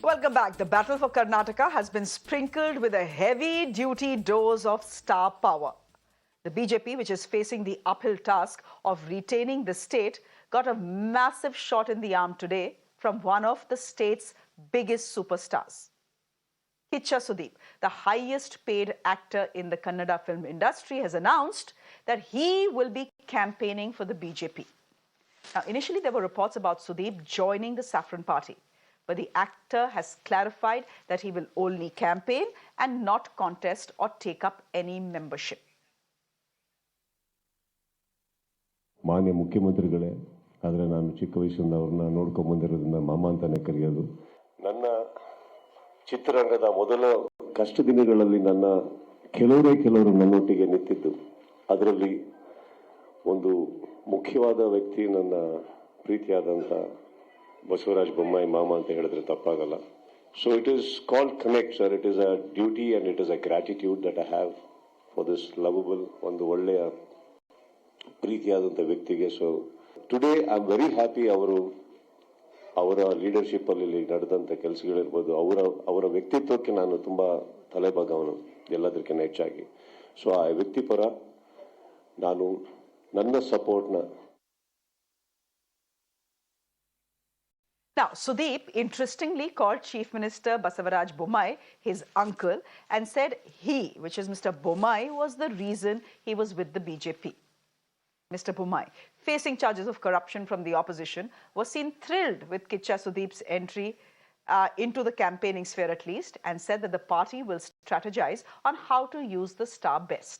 Welcome back. The battle for Karnataka has been sprinkled with a heavy-duty dose of star power. The BJP, which is facing the uphill task of retaining the state, got a massive shot in the arm today from one of the state's biggest superstars. Kichcha Sudeep, the highest paid actor in the Kannada film industry, has announced that he will be campaigning for the BJP. Now, initially there were reports about Sudeep joining the Saffron Party, but the actor has clarified that he will only campaign and not contest or take up any membership. ಮಾನ್ಯ ಮುಖ್ಯಮಂತ್ರಿಗಳೇ, ಆದರೆ ನಾನು ಚಿಕ್ಕ ವಯಸ್ಸಿಂದ ಅವರನ್ನ ನೋಡ್ಕೊಂಡು ಬಂದಿರೋದ್ರಿಂದ ಮಾಮ ಅಂತಾನೆ ಕರೆಯೋದು. ನನ್ನ ಚಿತ್ರರಂಗದ ಮೊದಲ ಕಷ್ಟ ದಿನಗಳಲ್ಲಿ ಕೆಲವರು ನನ್ನೊಟ್ಟಿಗೆ ನಿಂತಿದ್ದು. ಅದರಲ್ಲಿ ಒಂದು ಮುಖ್ಯವಾದ ವ್ಯಕ್ತಿ ನನ್ನ ಪ್ರೀತಿಯಾದಂತ ಬಸವರಾಜ ಬೊಮ್ಮಾಯಿ ಮಾಮ ಅಂತ ಹೇಳಿದ್ರೆ ತಪ್ಪಾಗಲ್ಲ. So it is called connect, sir. It is a duty and it is a gratitude that I have for this lovable, ಒಂದು ಒಳ್ಳೆಯ ಪ್ರೀತಿಯಾದಂಥ ವ್ಯಕ್ತಿಗೆ. So today I am very happy. ಅವರ ಲೀಡರ್ಶಿಪ್ ಅಲ್ಲಿ ನಡೆದಂಥ ಕೆಲಸಗಳಿರ್ಬೋದು, ಅವರ ವ್ಯಕ್ತಿತ್ವಕ್ಕೆ ನಾನು ತುಂಬಾ ತಲೆಬಾಗವನು ಎಲ್ಲದಕ್ಕಿಂತ ಹೆಚ್ಚಾಗಿ. ಸೊ ಆ ವ್ಯಕ್ತಿಪರ ನಾನು ನನ್ನ ಸಪೋರ್ಟ್ನ. Now, Sudeep interestingly called Chief Minister Basavaraj Bommai his uncle and said he, which is Mr. Bommai, was the reason he was with the BJP. Mr. Bommai, facing charges of corruption from the opposition, was seen thrilled with Kichcha Sudeep's entry into the campaigning sphere at least, and said that the party will strategize on how to use the star best.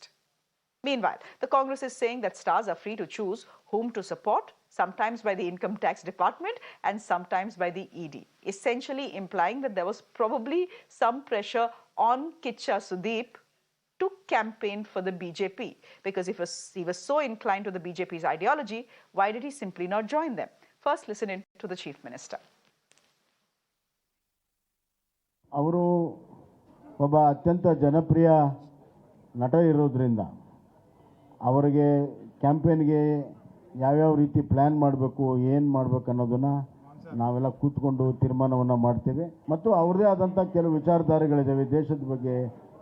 Meanwhile, the Congress is saying that stars are free to choose whom to support, sometimes by the Income Tax Department and sometimes by the ED, essentially implying that there was probably some pressure on Kichcha Sudeep to campaign for the BJP, because if he was so inclined to the BJP's ideology, why did he simply not join them? First, listen in to the Chief Minister. ಅವರು ಒಬ್ಬ ಅತ್ಯಂತ ಜನಪ್ರಿಯ ನಟ ಇರೋದ್ರಿಂದ ಅವರಿಗೆ ಕ್ಯಾಂಪೇನ್ಗೆ ಯಾವ್ಯಾವ ರೀತಿ plan ಮಾಡಬೇಕು, ಏನು ಮಾಡಬೇಕು ಅನ್ನೋದನ್ನು ನಾವೆಲ್ಲ ಕೂತ್ಕೊಂಡು ತೀರ್ಮಾನವನ್ನು ಮಾಡ್ತೇವೆ. ಮತ್ತು ಅವ್ರದ್ದೇ ಆದಂಥ ಕೆಲವು ವಿಚಾರಧಾರೆಗಳಿದ್ದಾವೆ ದೇಶದ ಬಗ್ಗೆ,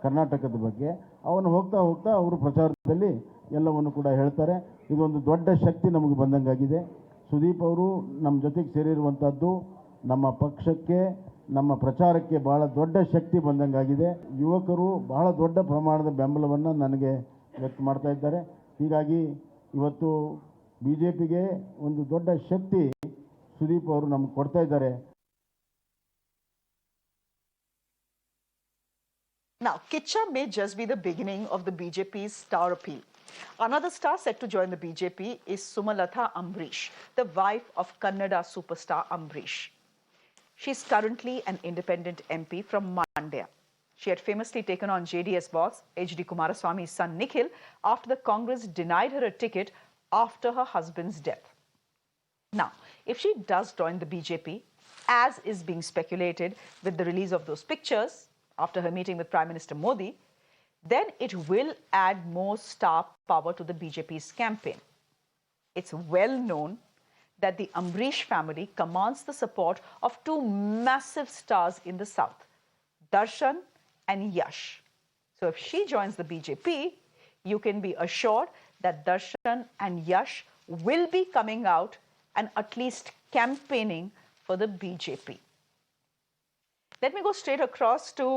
ಕರ್ನಾಟಕದ ಬಗ್ಗೆ. ಅವನು ಹೋಗ್ತಾ ಹೋಗ್ತಾ ಅವರು ಪ್ರಚಾರದಲ್ಲಿ ಎಲ್ಲವನ್ನು ಕೂಡ ಹೇಳ್ತಾರೆ. ಇದೊಂದು ದೊಡ್ಡ ಶಕ್ತಿ ನಮಗೆ ಬಂದಂಗಾಗಿದೆ. ಸುದೀಪ್ ಅವರು ನಮ್ಮ ಜೊತೆಗೆ ಸೇರಿರುವಂಥದ್ದು ನಮ್ಮ ಪಕ್ಷಕ್ಕೆ, ನಮ್ಮ ಪ್ರಚಾರಕ್ಕೆ ಬಹಳ ದೊಡ್ಡ ಶಕ್ತಿ ಬಂದಂಗಾಗಿದೆ. ಯುವಕರು ಬಹಳ ದೊಡ್ಡ ಪ್ರಮಾಣದ ಬೆಂಬಲವನ್ನು ನನಗೆ ವ್ಯಕ್ತ ಮಾಡ್ತಾ ಇದ್ದಾರೆ. ಹೀಗಾಗಿ ಇವತ್ತು ಬಿಜೆಪಿಗೆ ಒಂದು ದೊಡ್ಡ ಶಕ್ತಿ ಸುದೀಪ್ ಅವರು ನಮಗೆ ಕೊಡ್ತಾ ಇದ್ದಾರೆ. Now, Kichcha may just be the beginning of the BJP's star appeal. Another star set to join the BJP is Sumalatha Ambrish, the wife of Kannada superstar Ambrish. She's currently an independent MP from Mandya. She had famously taken on JDS boss H.D. Kumaraswamy's son Nikhil after the Congress denied her a ticket after her husband's death. Now, if she does join the BJP, as is being speculated with the release of those pictures after her meeting with Prime Minister Modi, then it will add more star power to the BJP's campaign. It's well known that the Ambrish family commands the support of two massive stars in the south, Darshan and Yash. So if she joins the BJP, you can be assured that Darshan and Yash will be coming out and at least campaigning for the BJP. Let me go straight across to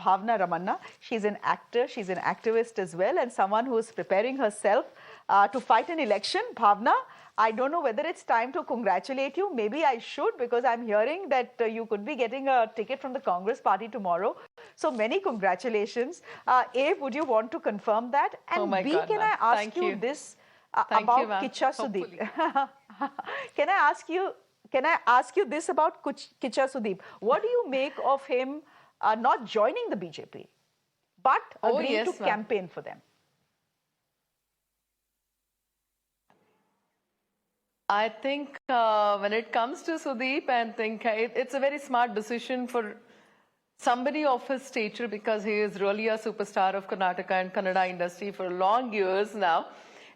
Bhavana Ramanna. She's an actor, she's an activist as well, and someone who is preparing herself to fight an election. Bhavana, I don't know whether it's time to congratulate you. Maybe I should, because I'm hearing that you could be getting a ticket from the Congress party tomorrow. So many congratulations. A, would you want to confirm that? And oh my B, God, can I ask you this about Kichcha Sudeep? Can I ask you this about Kichcha Sudeep? What do you make of him not joining the BJP, but agreeing to campaign for them? I think when it comes to Sudeep, I think it's a very smart decision for somebody of his stature, because he is really a superstar of Karnataka and Kannada industry for long years now.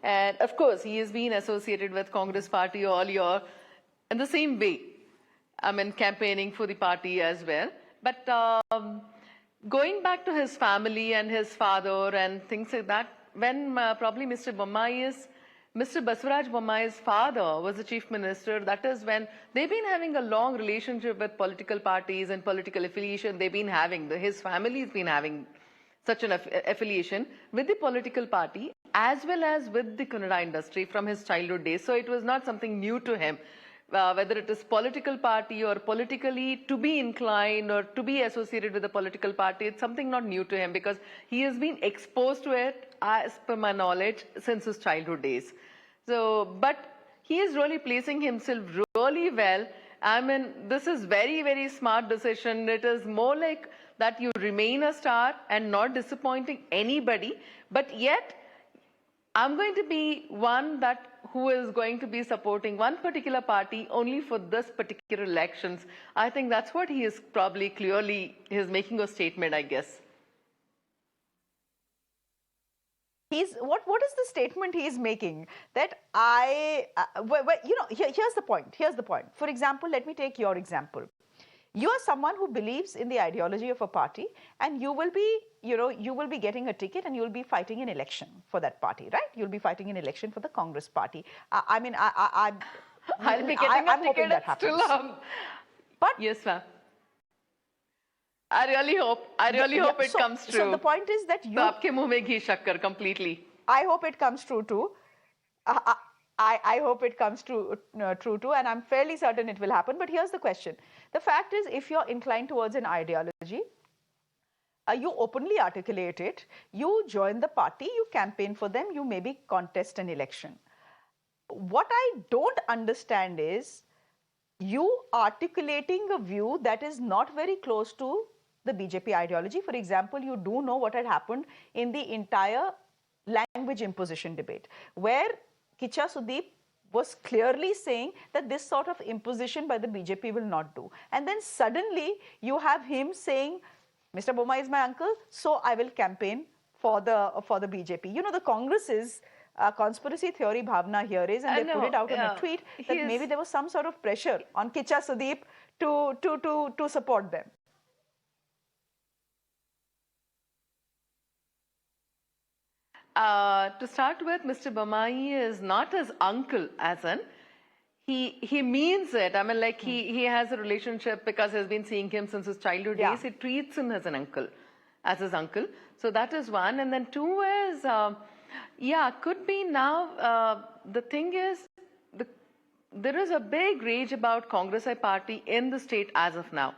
And of course, he has been associated with Congress party all year in the same way. campaigning for the party as well. But going back to his family and his father and things like that, when probably Mr. Basuraj Bommai's father was the chief minister, that is when they've been having a long relationship with political parties and political affiliation. They've been having, his family's been having such an affiliation with the political party as well as with the Kannada industry from his childhood days. So it was not something new to him. Whether it is political party or politically to be inclined or to be associated with a political party, it's something not new to him because he has been exposed to it, as per my knowledge, since his childhood days. So, but he is really placing himself really well. This is very, very smart decision. It is more like that you remain a star and not disappointing anybody, but yet I'm going to be one who is going to be supporting one particular party only for this particular elections. I think that's what he is probably clearly, he's making a statement, I guess. What is the statement he is making? That here's the point. Here's the point. For example, let me take your example. You are someone who believes in the ideology of a party, and you will be getting a ticket and you will be fighting an election for that party, right? You'll be fighting an election for the Congress party. I'll be getting a ticket that happens. But yes, ma'am. I really hope it comes true. So the point is that you... Aapke muh mein ghee shakkar completely. I hope it comes true too. I hope it comes true too, and I'm fairly certain it will happen. But here's the question. The fact is, if you're inclined towards an ideology, you openly articulate it, you join the party, you campaign for them, you maybe contest an election. What I don't understand is you articulating a view that is not very close to the BJP ideology. For example, you do know what had happened in the entire language imposition debate, where Kichcha Sudeep was clearly saying that this sort of imposition by the BJP will not do. And then suddenly you have him saying, Mr. Bommai is my uncle, so I will campaign for the BJP. You know, the Congress's conspiracy theory Bhavana here is, and they put it out in a tweet, that maybe there was some sort of pressure on Kichcha Sudeep to support them. To start with, Mr. Bommai is not his uncle as in, he means it. He has a relationship because he's been seeing him since his childhood days. He treats him as an uncle, as his uncle. So that is one. And then two is, could be now, the thing is, there is a big rage about Congress party in the state as of now.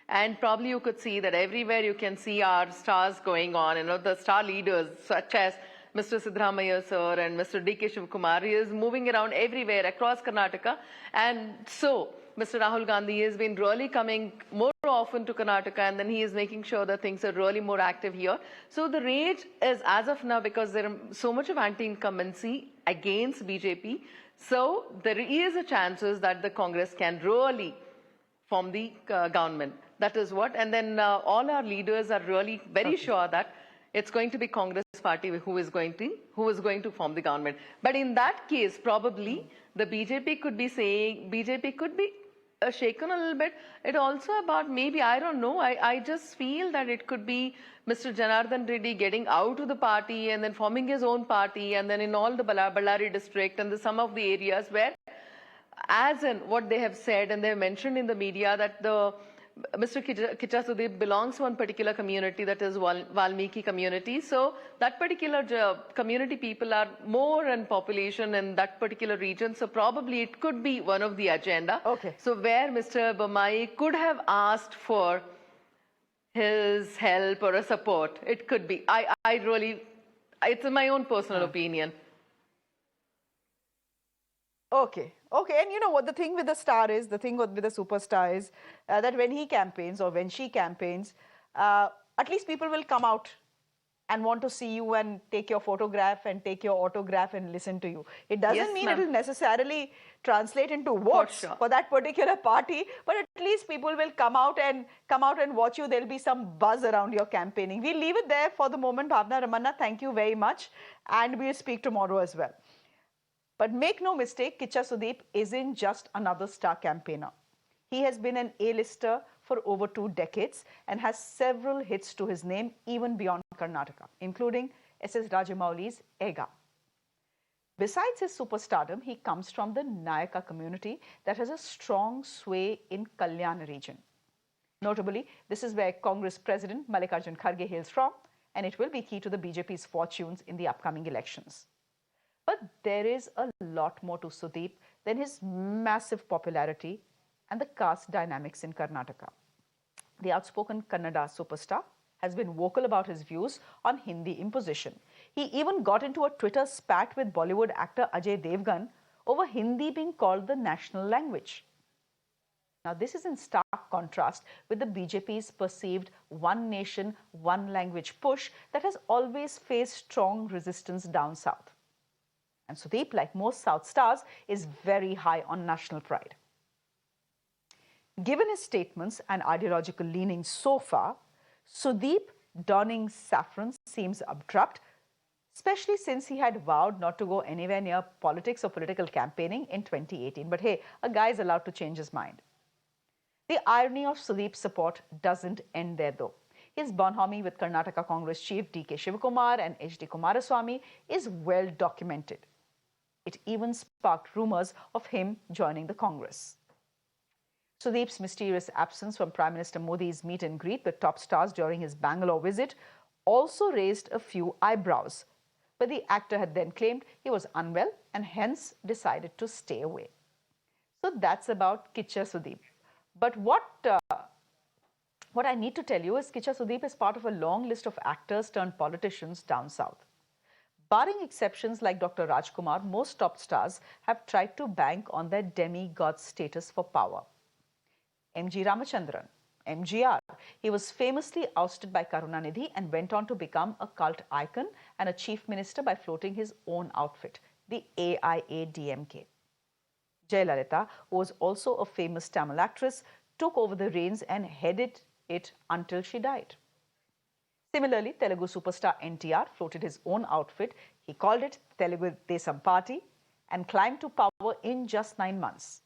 And probably you could see that everywhere you can see our stars going on, the star leaders such as Mr. Siddaramaiah sir and Mr. D.K. Shivakumar. He is moving around everywhere across Karnataka. And so Mr. Rahul Gandhi has been really coming more often to Karnataka, and then he is making sure that things are really more active here. So the rage is as of now because there is so much of anti-incumbency against BJP. So there is a chances that the Congress can really form the government. That is what. And then all our leaders are really very sure that it's going to be Congress party who is going to form the government. But in that case, probably the BJP could be shaken a little bit. It also about maybe, I don't know, I just feel that it could be Mr. Janardhan Reddy getting out of the party and then forming his own party, and then in all the Ballari district and some of the areas where, as in what they have said and they have mentioned in the media, that Mr. Kichcha Sudeep belongs to one particular community, that is Valmiki community. So that particular community people are more in population in that particular region. So probably it could be one of the agenda. Okay. So where Mr. Bommai could have asked for his help or a support, it could be. I really, it's my own personal opinion. Okay. And you know what the thing with the star is, the thing with the superstar is that when he campaigns or when she campaigns, at least people will come out and want to see you and take your photograph and take your autograph and listen to you. It doesn't mean it will necessarily translate into votes for that particular party, but at least people will come out and watch you. There'll be some buzz around your campaigning. We'll leave it there for the moment. Bhavana Ramanna, thank you very much, and we'll speak tomorrow as well. But make no mistake, Kichcha Sudeep isn't just another star campaigner. He has been an A-lister for over 2 decades and has several hits to his name even beyond Karnataka, including S.S. Rajamouli's Ega. Besides his superstardom, he comes from the Nayaka community that has a strong sway in Kalyan region. Notably, this is where Congress President Mallikarjun Kharge hails from, and it will be key to the BJP's fortunes in the upcoming elections. But there is a lot more to Sudeep than his massive popularity and the caste dynamics in Karnataka. The outspoken Kannada superstar has been vocal about his views on Hindi imposition. He even got into a Twitter spat with Bollywood actor Ajay Devgan over Hindi being called the national language. Now, this is in stark contrast with the BJP's perceived one nation, one language push that has always faced strong resistance down south. And Sudeep, like most South stars, is very high on national pride. Given his statements and ideological leanings so far, Sudeep donning saffron seems abrupt, especially since he had vowed not to go anywhere near politics or political campaigning in 2018. But hey, a guy is allowed to change his mind. The irony of Sudeep's support doesn't end there though. His bonhomie with Karnataka Congress chief D.K. Shivakumar and H.D. Kumaraswamy is well documented. It even sparked rumors of him joining the Congress. Sudeep's mysterious absence from Prime Minister Modi's meet and greet with top stars during his Bangalore visit also raised a few eyebrows. But the actor had then claimed he was unwell and hence decided to stay away. So that's about Kichcha Sudeep. But what I need to tell you is Kichcha Sudeep is part of a long list of actors turned politicians down south. Barring exceptions like Dr. Rajkumar, most top stars have tried to bank on their demigod status for power. M.G. Ramachandran, MGR. He was famously ousted by Karunanidhi and went on to become a cult icon and a chief minister by floating his own outfit, the AIADMK. Jayalalitha, who was also a famous Tamil actress, took over the reins and headed it until she died. Similarly, Telugu superstar NTR floated his own outfit. He called it Telugu Desam Party and climbed to power in just 9 months.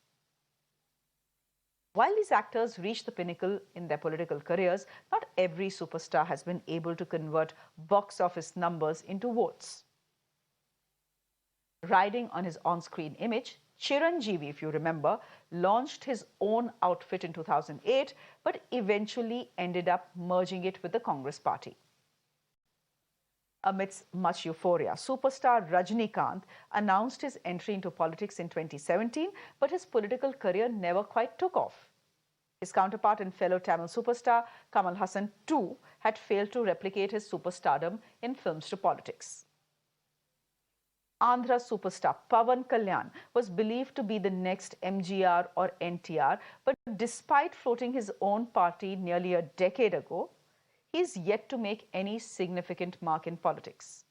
While these actors reach the pinnacle in their political careers, not every superstar has been able to convert box office numbers into votes. Riding on his on-screen image, Chiranjeevi, if you remember, launched his own outfit in 2008, but eventually ended up merging it with the Congress party. Amidst much euphoria, superstar Rajinikanth announced his entry into politics in 2017, but his political career never quite took off. His counterpart and fellow Tamil superstar Kamal Haasan too had failed to replicate his superstardom in films to politics. Andhra superstar Pawan Kalyan was believed to be the next MGR or NTR, but despite floating his own party nearly a decade ago, he is yet to make any significant mark in politics.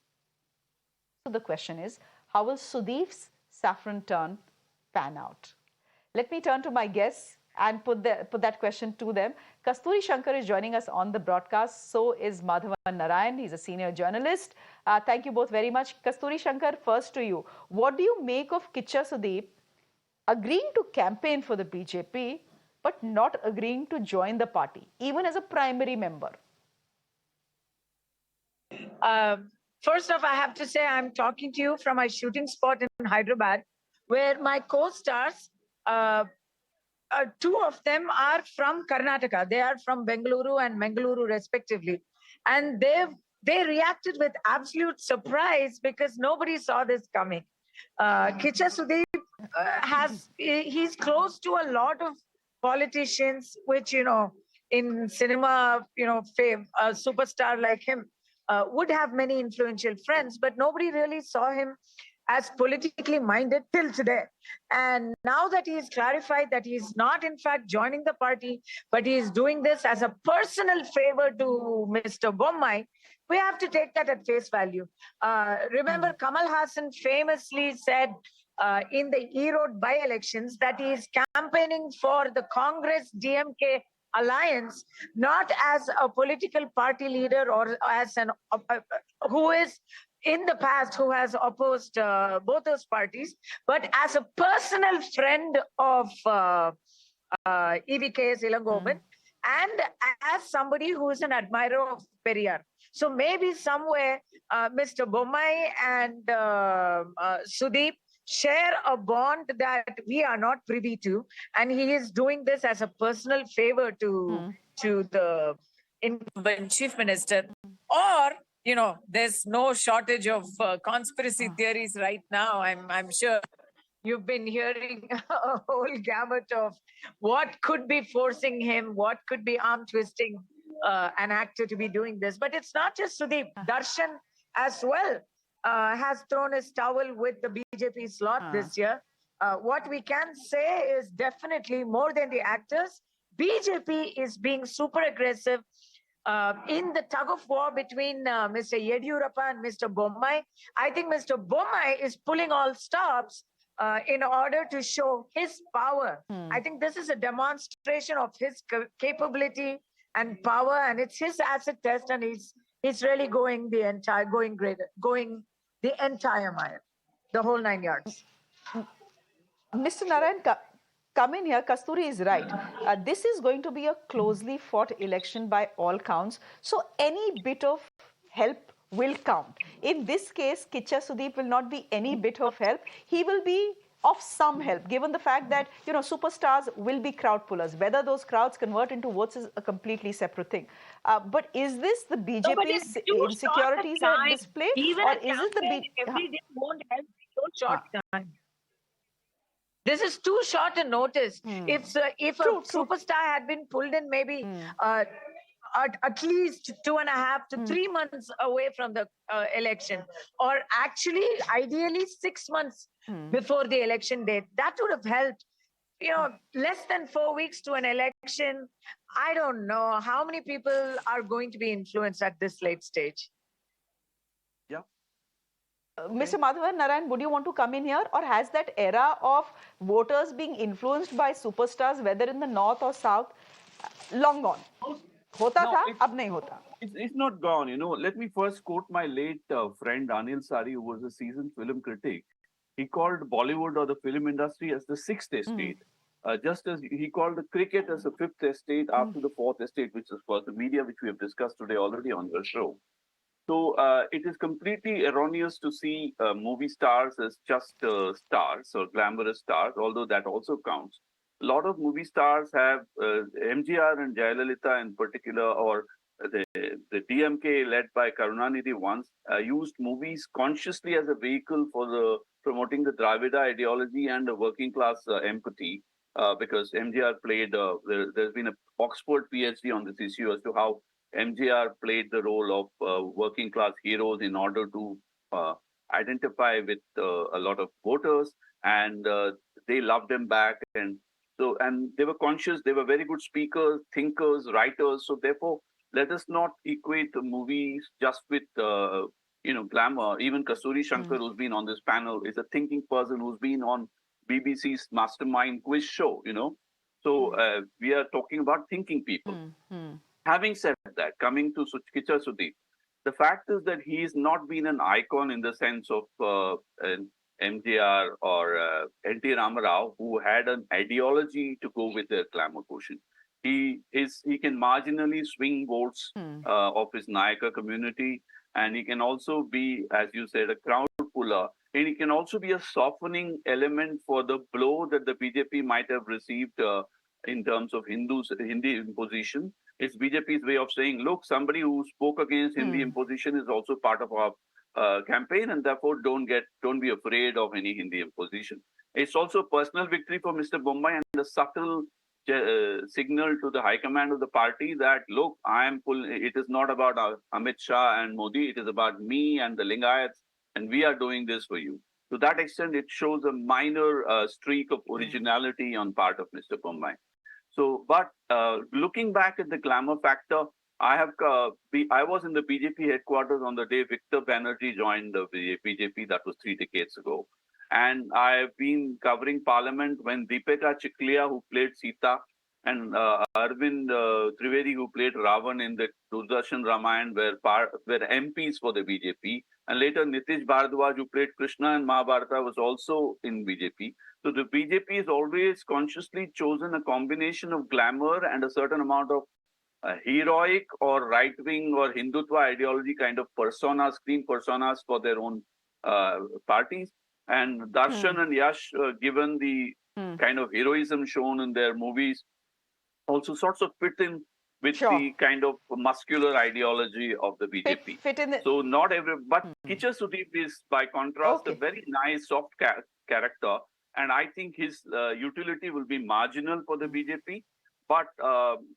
So the question is, how will Sudeep's saffron turn pan out? Let me turn to my guests and put that question to them. Kasturi Shankar is joining us on the broadcast. So is Madhavan Narayan. He's a senior journalist. Thank you both very much. Kasturi Shankar, first to you. What do you make of Kichcha Sudeep agreeing to campaign for the BJP, but not agreeing to join the party, even as a primary member? First off, I have to say I'm talking to you from my shooting spot in Hyderabad, where my co-stars, two of them are from Karnataka. They are from Bengaluru and Mangaluru respectively. And they reacted with absolute surprise because nobody saw this coming. Kicha Sudeep he's close to a lot of politicians, which, in cinema, a superstar like him would have many influential friends, but nobody really saw him as politically minded till today. And now that he's clarified that he's not in fact joining the party, but he's doing this as a personal favor to Mr. Bommai, we have to take that at face value. Remember, Kamal Haasan famously said in the Erode by-elections that he is campaigning for the Congress DMK alliance, not as a political party leader or as an who is in the past who has opposed both those parties, but as a personal friend of EVK Ilangovan, and as somebody who is an admirer of Periyar. So maybe somewhere Mr. Bommai and Sudeep share a bond that we are not privy to, and he is doing this as a personal favor to the incumbent chief minister. Or there's no shortage of conspiracy theories right now. I'm sure you've been hearing a whole gamut of what could be forcing him, what could be arm twisting an actor to be doing this. But it's not just Sudeep. Darshan as well has thrown his towel with the BJP slot this year. What we can say is definitely more than the actors, BJP is being super aggressive in the tug of war between Mr. Yediyurappa and Mr. Bommai. I think Mr. Bommai is pulling all stops in order to show his power. I think this is a demonstration of his capability and power, and it's his acid test, and he's really going the entire mile, the whole 9 yards. Mr. Narayan, come in here. Kasturi is right. This is going to be a closely fought election by all counts. So any bit of help will count. In this case, Kichcha Sudeep will not be any bit of help. He will be of some help, given the fact that, superstars will be crowd pullers. Whether those crowds convert into votes is a completely separate thing. But is this the BJP's insecurities at display? Or is it the every day won't help so short time? This is too short a notice. If a superstar had been pulled in maybe at least 2.5 to 3 months away from the election, or actually ideally 6 months before the election date, that would have helped. Less than 4 weeks to an election, I don't know how many people are going to be influenced at this late stage. Mr. Madhavan Narayan, would you want to come in here, or has that era of voters being influenced by superstars, whether in the north or south, long gone? Hota tha, ab nahi hota. It's not gone, Let me first quote my late friend Anil Sari, who was a seasoned film critic. He called Bollywood or the film industry as the sixth estate, just as he called the cricket as the fifth estate after the fourth estate, which is, of course, the media, which we have discussed today already on the show. So it is completely erroneous to see movie stars as just stars or glamorous stars, although that also counts. A lot of movie stars have MGR and Jayalalitha in particular, or the DMK led by Karunanidhi once used movies consciously as a vehicle for promoting the Dravida ideology and the working class empathy, because MGR played, there's been an Oxford PhD on this issue as to how MGR played the role of working class heroes in order to identify with a lot of voters, and they loved him back. And they were conscious, they were very good speakers, thinkers, writers. So therefore, let us not equate the movies just with glamour. Even Kasturi Shankar, who's been on this panel, is a thinking person who's been on BBC's Mastermind quiz show, So we are talking about thinking people. Having said that, coming to Kichha Sudeep, the fact is that he's not been an icon in the sense of an MGR or N.T. Ramarao, who had an ideology to go with their glamour quotient. He can marginally swing votes of his Nayaka community, and he can also be, as you said, a crowd puller, and he can also be a softening element for the blow that the BJP might have received in terms of Hindi imposition. It's BJP's way of saying, look, somebody who spoke against Hindi imposition is also part of our campaign, and therefore don't be afraid of any Hindi imposition. It's also a personal victory for Mr. Bommai and a subtle signal to the high command of the party that, look, it is not about Amit Shah and Modi, it is about me and the Lingayats, and we are doing this for you. To that extent, it shows a minor streak of originality on part of Mr. Bommai. So, but looking back at the glamour factor, I was in the BJP headquarters on the day Victor Banerjee joined the BJP. That was 3 decades ago. And I've been covering Parliament when Deepika Chikliya, who played Sita, and Arvind Trivedi, who played Ravan in the Doordarshan Ramayan, were MPs for the BJP. And later Nitish Bharadwaj, who played Krishna in Mahabharata, was also in BJP. So the BJP has always consciously chosen a combination of glamour and a certain amount of heroic or right-wing or Hindutva ideology kind of personas, screen personas for their own parties. And Darshan and Yash, given the kind of heroism shown in their movies, also sorts of fit in with the kind of muscular ideology of the BJP. Fit in the... So not every, but Kicha Sudeep is by contrast a very nice, soft character, and I think his utility will be marginal for the BJP, but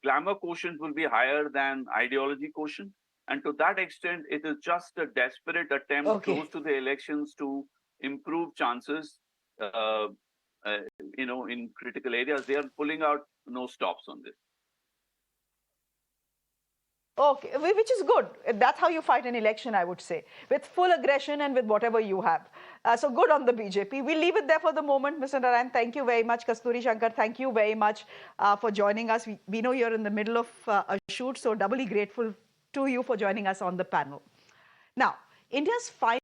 glamour quotient will be higher than ideology quotient, and to that extent, it is just a desperate attempt close to the elections to improve chances. In critical areas, they are pulling out no stops on this. Okay, which is good. That's how you fight an election, I would say, with full aggression and with whatever you have. So good on the BJP. We'll leave it there for the moment, Mr. Narayan. Thank you very much. Kasturi Shankar, thank you very much for joining us. We know you're in the middle of a shoot, so doubly grateful to you for joining us on the panel. Now, India's final